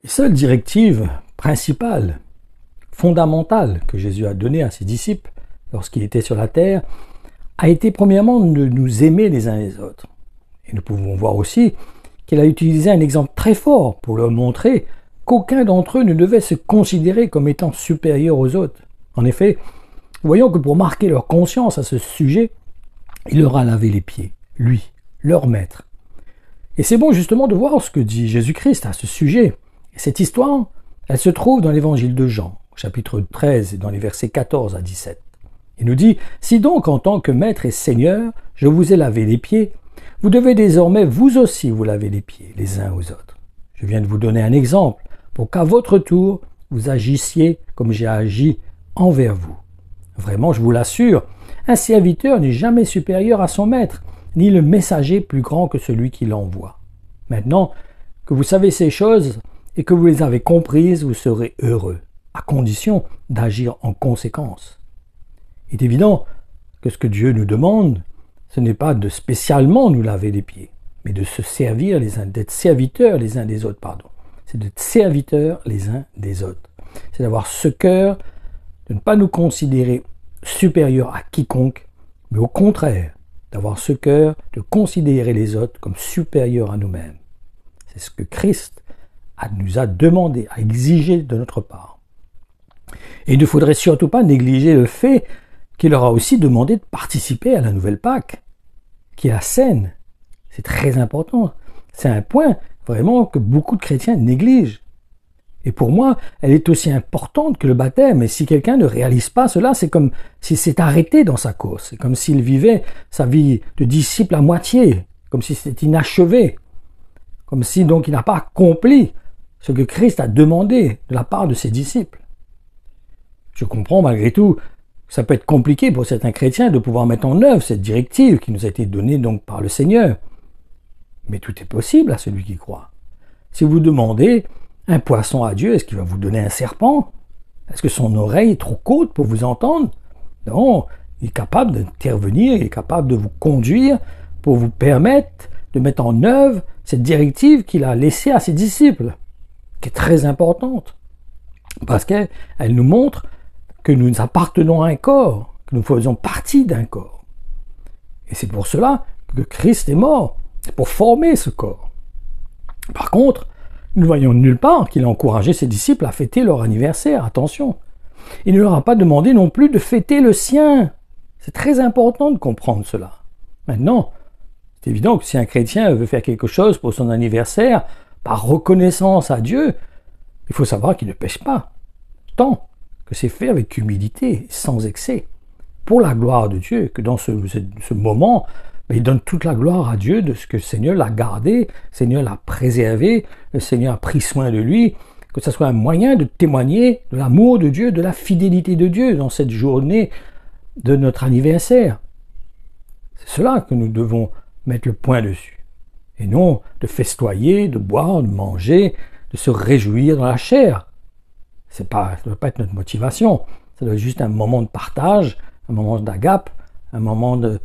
La seule directive principale, fondamentale que Jésus a donnée à ses disciples lorsqu'il était sur la terre a été premièrement de nous aimer les uns les autres. Et nous pouvons voir aussi qu'il a utilisé un exemple très fort pour leur montrer qu'aucun d'entre eux ne devait se considérer comme étant supérieur aux autres. En effet, voyons que pour marquer leur conscience à ce sujet, il leur a lavé les pieds, lui, leur maître. Et c'est bon justement de voir ce que dit Jésus-Christ à ce sujet. Et cette histoire, elle se trouve dans l'évangile de Jean, chapitre 13, dans les versets 14 à 17. Il nous dit « Si donc en tant que maître et seigneur, je vous ai lavé les pieds, vous devez désormais vous aussi vous laver les pieds les uns aux autres. Je viens de vous donner un exemple pour qu'à votre tour, vous agissiez comme j'ai agi envers vous. Vraiment, je vous l'assure, un serviteur n'est jamais supérieur à son maître, ni le messager plus grand que celui qui l'envoie. Maintenant que vous savez ces choses et que vous les avez comprises, vous serez heureux, à condition d'agir en conséquence. Il est évident que ce que Dieu nous demande, ce n'est pas de spécialement nous laver les pieds, mais de se servir les uns, d'être serviteurs les uns des autres, pardon. C'est d'être serviteurs les uns des autres. C'est d'avoir ce cœur, de ne pas nous considérer supérieurs à quiconque, mais au contraire, d'avoir ce cœur de considérer les autres comme supérieurs à nous-mêmes. C'est ce que Christ nous a demandé, a exigé de notre part. Et il ne faudrait surtout pas négliger le fait qu'il leur a aussi demandé de participer à la nouvelle Pâque, qui est la scène. C'est très important. C'est un point vraiment que beaucoup de chrétiens négligent. Et pour moi, elle est aussi importante que le baptême. Et si quelqu'un ne réalise pas cela, c'est comme s'il s'est arrêté dans sa course. C'est comme s'il vivait sa vie de disciple à moitié, comme si c'était inachevé, comme si donc il n'a pas accompli ce que Christ a demandé de la part de ses disciples. Je comprends malgré tout que ça peut être compliqué pour certains chrétiens de pouvoir mettre en œuvre cette directive qui nous a été donnée donc par le Seigneur. Mais tout est possible à celui qui croit. Si vous demandez un poisson à Dieu, est-ce qu'il va vous donner un serpent? Est-ce que son oreille est trop courte pour vous entendre? Non, il est capable d'intervenir, il est capable de vous conduire pour vous permettre de mettre en œuvre cette directive qu'il a laissée à ses disciples, qui est très importante, parce qu'elle nous montre que nous appartenons à un corps, que nous faisons partie d'un corps. Et c'est pour cela que Christ est mort, c'est pour former ce corps. Par contre, nous ne voyons nulle part qu'il a encouragé ses disciples à fêter leur anniversaire. Attention, il ne leur a pas demandé non plus de fêter le sien. C'est très important de comprendre cela. Maintenant, c'est évident que si un chrétien veut faire quelque chose pour son anniversaire, par reconnaissance à Dieu, il faut savoir qu'il ne pêche pas, tant que c'est fait avec humilité, sans excès, pour la gloire de Dieu, que dans ce moment, il donne toute la gloire à Dieu de ce que le Seigneur l'a gardé, le Seigneur l'a préservé, le Seigneur a pris soin de lui, que ce soit un moyen de témoigner de l'amour de Dieu, de la fidélité de Dieu dans cette journée de notre anniversaire. C'est cela que nous devons mettre le point dessus. Et non de festoyer, de boire, de manger, de se réjouir dans la chair. Ça ne doit pas être notre motivation. Ça doit être juste un moment de partage, un moment d'agape, un moment de